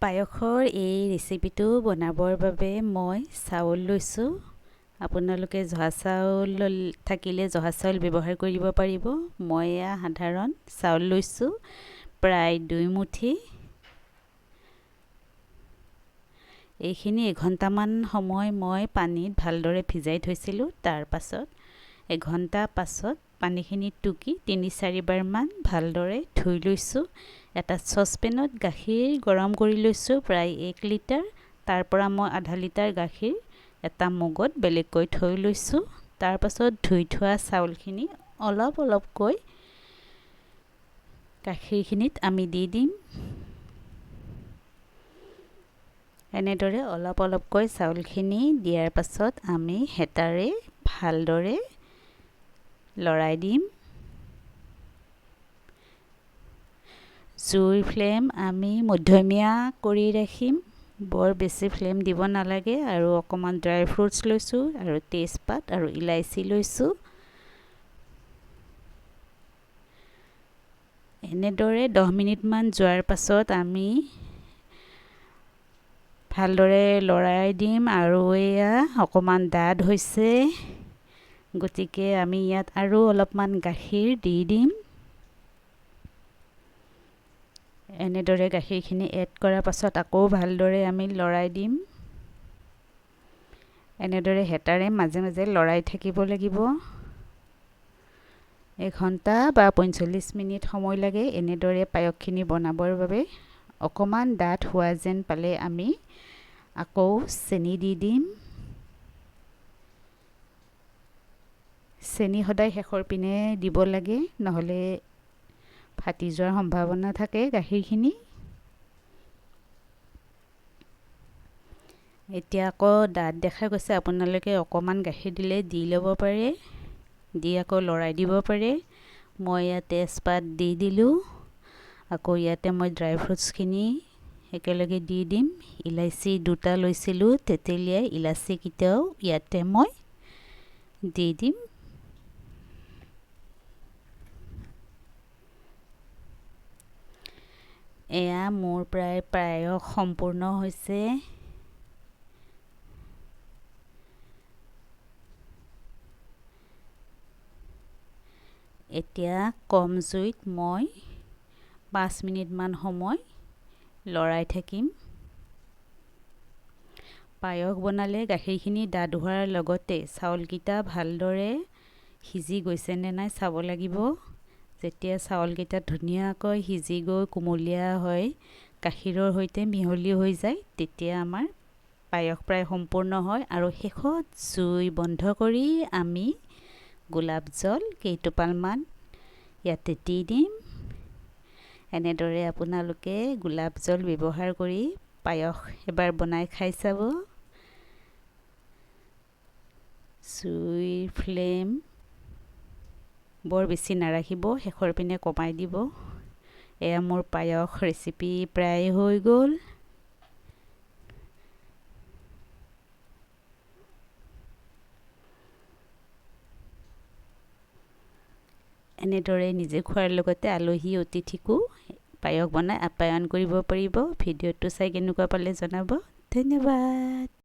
পায়সৰ এই ৰেচিপিটো বনাবৰ বাবে মই চাউল লৈছোঁ। আপোনালোকে জহা চাউল থাকিলে জহা চাউল ব্যৱহাৰ কৰিব পাৰিব। মই সাধাৰণ চাউল লৈছোঁ প্ৰায় 2 মুঠি। এইখিনি এঘণ্টামান সময় মই পানীত ভালদৰে ভিজাই থৈছিলোঁ। তাৰ পাছত এঘণ্টা পাছত পানীখিনি টুকি 3-4 বাৰমান ভালদৰে ধুই লৈছোঁ। এটা চচপেনত গাখীৰ গৰম কৰি লৈছোঁ প্ৰায় 1 লিটাৰ। তাৰ পৰা মই আধা লিটাৰ গাখীৰ এটা মগত বেলেগকৈ থৈ লৈছোঁ। তাৰ পাছত ধুই থোৱা চাউলখিনি অলপ অলপকৈ গাখীৰখিনিত আমি দি দিম। এনেদৰে অলপ অলপকৈ চাউলখিনি দিয়াৰ পাছত আমি হেতাৰে ভালদৰে লৰাই দিম। জুইৰ ফ্লেম আমি মধ্যমীয়া কৰি ৰাখিম। বৰ বেছি ফ্লেম দিব নালাগে। আৰু অকণমান ড্ৰাই ফ্ৰুটছ লৈছোঁ আৰু তেজপাত আৰু ইলাইচি লৈছোঁ। এনেদৰে 10 মিনিটমান যোৱাৰ পাছত আমি ভালদৰে লৰাই দিম। আৰু এয়া অকণমান ডাঠ হৈছে, গতিকে আমি ইয়াত আৰু অলপমান গাখীৰ দি দিম। এনেদৰে গাখীৰখিনি এড কৰাৰ পাছত আকৌ ভালদৰে আমি লৰাই দিম। এনেদৰে হেতাৰে মাজে মাজে লৰাই থাকিব লাগিব। এঘণ্টা বা 45 মিনিট সময় লাগে এনেদৰে পায়সখিনি বনাবৰ বাবে। অকণমান ডাঠ হোৱা যেন পালে আমি আকৌ চেনি দি দিম। চেনি সদায় শেষৰ পিনে দিব লাগে, নহ'লে ফাটি যোৱাৰ সম্ভাৱনা থাকে গাখীৰখিনি। এতিয়া আকৌ ডাঠ দেখা গৈছে, আপোনালোকে অকণমান গাখীৰ দিলে দি ল'ব পাৰে, দি আকৌ লৰাই দিব পাৰে। মই ইয়াত তেজপাত দি দিলোঁ। আকৌ ইয়াতে মই ড্ৰাই ফ্ৰুটছখিনি একেলগে দি দিম। ইলাচি 2টা লৈছিলোঁ তেতেলিয়াই, ইলাচিকেইটাও ইয়াতে মই দি দিম। এয়া মোৰ প্ৰায় পায়স সম্পূৰ্ণ হৈছে। এতিয়া কম জুইত মই 5 মিনিটমান সময় লৰাই থাকিম। পায়স বনালে গাখীৰখিনি ডাঠ হোৱাৰ লগতে চাউলকেইটা ভালদৰে সিজি গৈছেনে নাই চাব লাগিব। যেতিয়া চাউলকেইটা ধুনীয়াকৈ সিজি গৈ কুমলীয়া হয়, গাখীৰৰ সৈতে মিহলি হৈ যায়, তেতিয়া আমাৰ পায়স প্ৰায় সম্পূৰ্ণ হয়। আৰু শেষত জুই বন্ধ কৰি আমি গোলাপ জল কেইটোপালমান ইয়াতে দি দিম। এনেদৰে আপোনালোকে গোলাপ জল ব্যৱহাৰ কৰি পায়স এবাৰ বনাই খাই চাব। জুইৰ ফ্লেম বৰ বেছি নাৰাখিব, শেষৰ পিনে কমাই দিব। এয়া মোৰ পায়স ৰেচিপি প্ৰায় হৈ গ'ল। এনেদৰে নিজে খোৱাৰ লগতে আলহী অতিথিকো পায়স বনাই আপ্যায়ন কৰিব পাৰিব। ভিডিঅ'টো চাই কেনেকুৱা পালে জনাব। ধন্যবাদ।